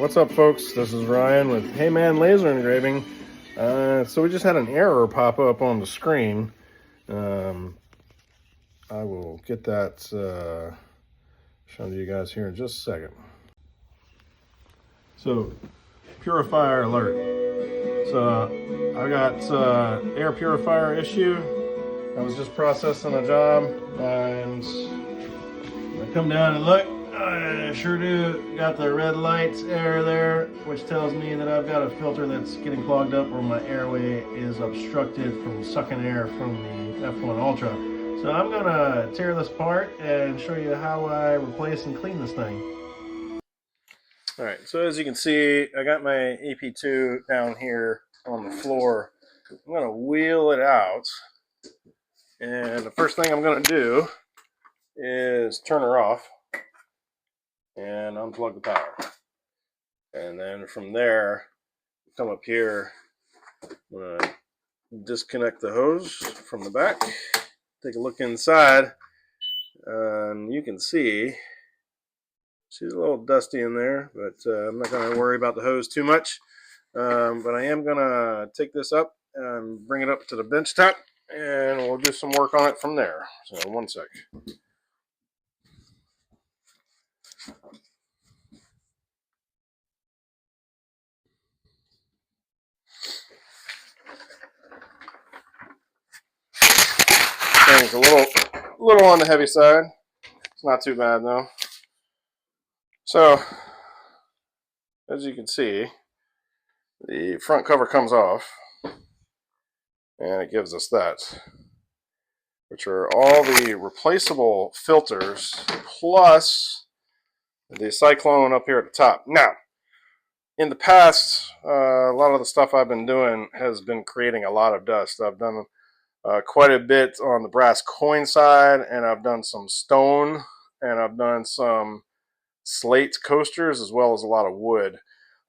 What's up, folks? This is Ryan with Hey Man Laser Engraving. So we just had an error pop up on the screen. I will get that shown to you guys here in just a second. So, purifier alert. So I got air purifier issue. I was just processing a job and I come down and look. I sure do got the red lights error there, which tells me that I've got a filter that's getting clogged up or my airway is obstructed from sucking air from the F1 Ultra. So I'm gonna tear this apart and show you how I replace and clean this thing. Alright, so as you can see, I got my AP2 down here on the floor. I'm gonna wheel it out, and the first thing I'm gonna do is turn her off and unplug the power. And then from there, come up here, I'm gonna disconnect the hose from the back, take a look inside, and you can see she's a little dusty in there, but I'm not gonna worry about the hose too much. But I am gonna take this up and bring it up to the bench top, and we'll do some work on it from there. So one sec. Thing's a little on the heavy side. It's not too bad though. So as you can see, the front cover comes off, and it gives us that, which are all the replaceable filters plus the cyclone up here at the top. Now, in the past, a lot of the stuff I've been doing has been creating a lot of dust. I've done quite a bit on the brass coin side, and I've done some stone, and I've done some slate coasters, as well as a lot of wood.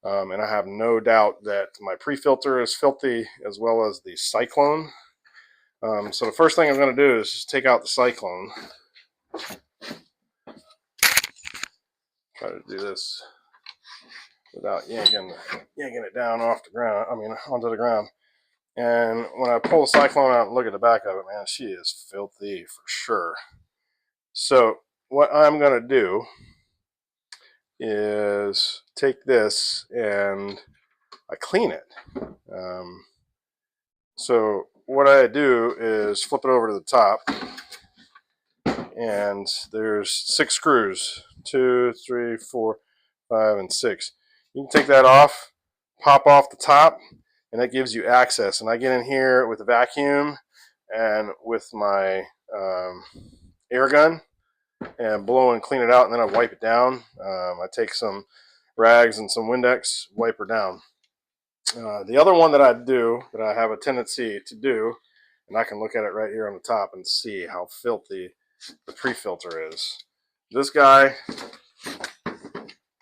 And I have no doubt that my pre-filter is filthy, as well as the cyclone. So the first thing I'm going to do is just take out the cyclone. Try to do this without yanking it down off the ground. I mean, onto the ground. And when I pull the cyclone out and look at the back of it, man, she is filthy for sure. So what I'm going to do is take this and I clean it. So what I do is flip it over to the top, and there's 6 screws, 2, 3, 4, 5, and 6. You can take that off, pop off the top, and that gives you access. And I get in here with a vacuum and with my air gun and blow and clean it out, and then I wipe it down. I take some rags and some Windex, wipe her down. The other one that I do, that I have a tendency to do, and I can look at it right here on the top and see how filthy the pre-filter is. This guy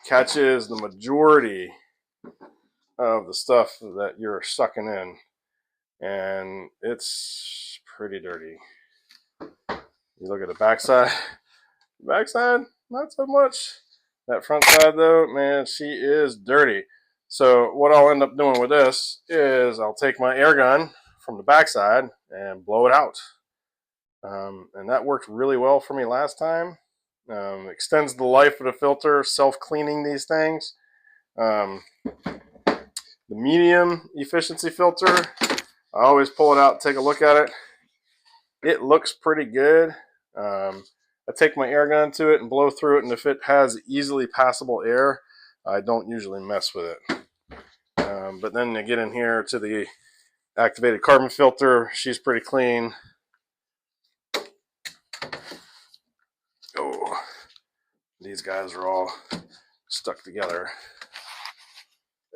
catches the majority of the stuff that you're sucking in, and it's pretty dirty. You look at the backside, not so much. That front side though, man, she is dirty. So what I'll end up doing with this is I'll take my air gun from the backside and blow it out. And that worked really well for me last time. Extends the life of the filter, self-cleaning these things. The medium efficiency filter, I always pull it out and take a look at it. It looks pretty good. I take my air gun to it and blow through it, and if it has easily passable air, I don't usually mess with it. But then you get in here to the activated carbon filter, she's pretty clean. Oh, these guys are all stuck together.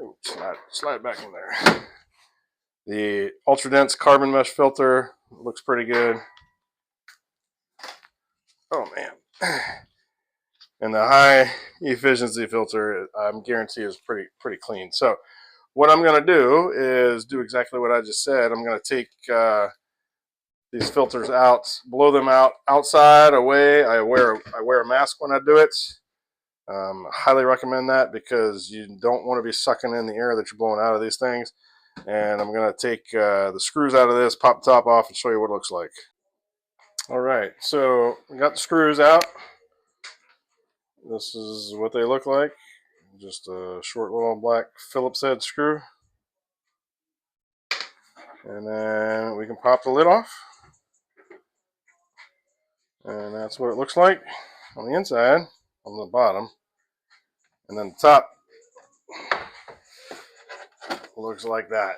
Oops, slide back in there. The ultra dense carbon mesh filter looks pretty good. Oh man. And the high efficiency filter, I'm guarantee, is pretty clean. So what I'm going to do is do exactly what I just said. I'm going to take these filters out, blow them out outside, away. I wear a mask when I do it. Highly recommend that because you don't want to be sucking in the air that you're blowing out of these things. And I'm going to take the screws out of this, pop the top off, and show you what it looks like. All right, so we got the screws out. This is what they look like. Just a short little black Phillips head screw. And then we can pop the lid off. And that's what it looks like on the inside, on the bottom. And then the top looks like that.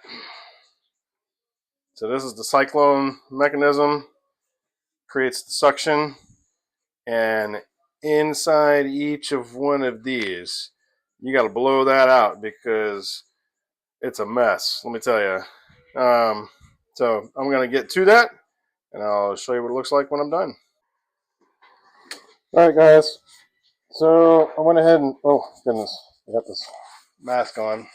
So this is the cyclone mechanism, creates the suction, and inside each of one of these, you got to blow that out because it's a mess, let me tell you. So I'm going to get to that, and I'll show you what it looks like when I'm done. All right, guys. So I went ahead and, oh goodness, I got this mask on.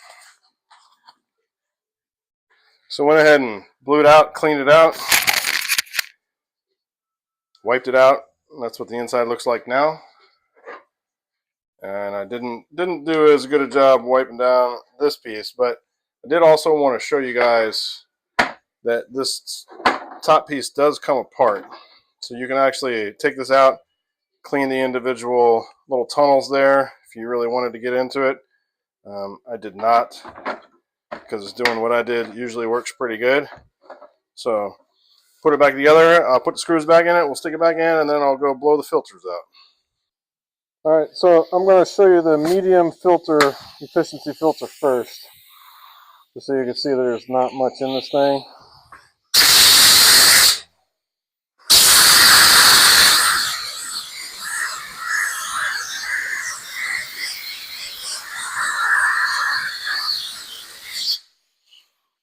So I went ahead and blew it out, cleaned it out, wiped it out. That's what the inside looks like now. And I didn't do as good a job wiping down this piece, but I did also want to show you guys that this top piece does come apart. So you can actually take this out, clean the individual little tunnels there if you really wanted to get into it. I did not, because it's doing what I did usually works pretty good. So put it back together, I'll put the screws back in it, we'll stick it back in, and then I'll go blow the filters out. All right, so I'm going to show you the medium filter, efficiency filter first, just so you can see there's not much in this thing.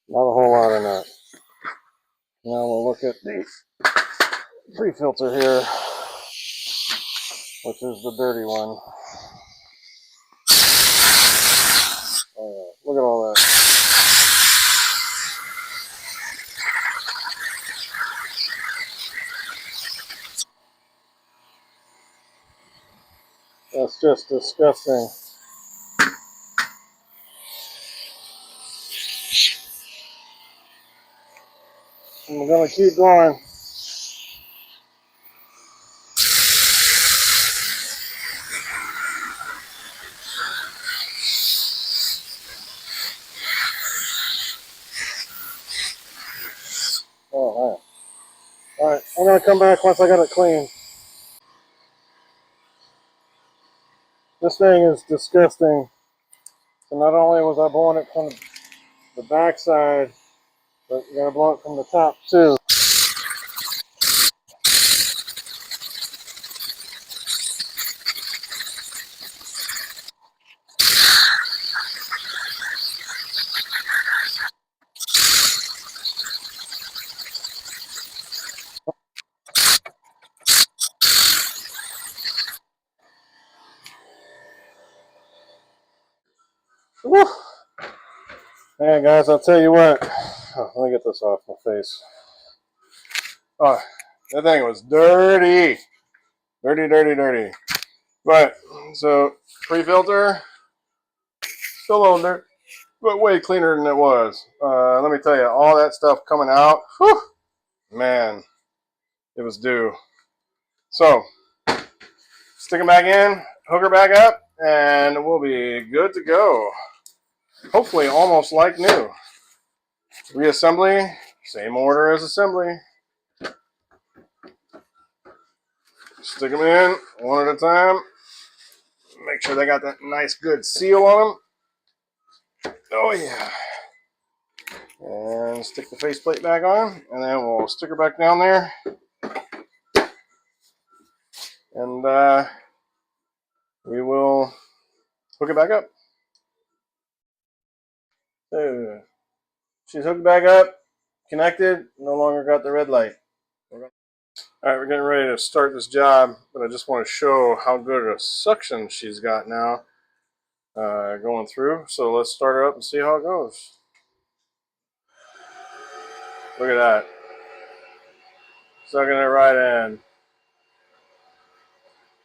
Not a whole lot in that. Now we'll look at the pre-filter here, which is the dirty one. Oh, yeah. Look at all that. That's just disgusting. And we're going to keep going. Oh, man. All right, I'm going to come back once I got it clean. This thing is disgusting. So not only was I blowing it from the back side, but you got to blow it from the top too. Woo. Hey guys, I'll tell you what. Oh, let me get this off my face. Oh, that thing was dirty. Dirty, dirty, dirty. But, so, pre-filter, still a little dirt, but way cleaner than it was. Let me tell you, all that stuff coming out, whew, man, it was due. So, stick them back in, hook her back up, and we'll be good to go. Hopefully almost like new. Reassembly, same order as assembly. Stick them in one at a time. Make sure they got that nice good seal on them. Oh yeah. And stick the faceplate back on, and then we'll stick her back down there. And we will hook it back up. So she's hooked back up, connected, no longer got the red light. Alright, we're getting ready to start this job, but I just want to show how good a suction she's got now going through. So let's start her up and see how it goes. Look at that. Sucking it right in.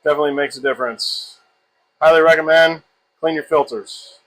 Definitely makes a difference. Highly recommend. Clean your filters.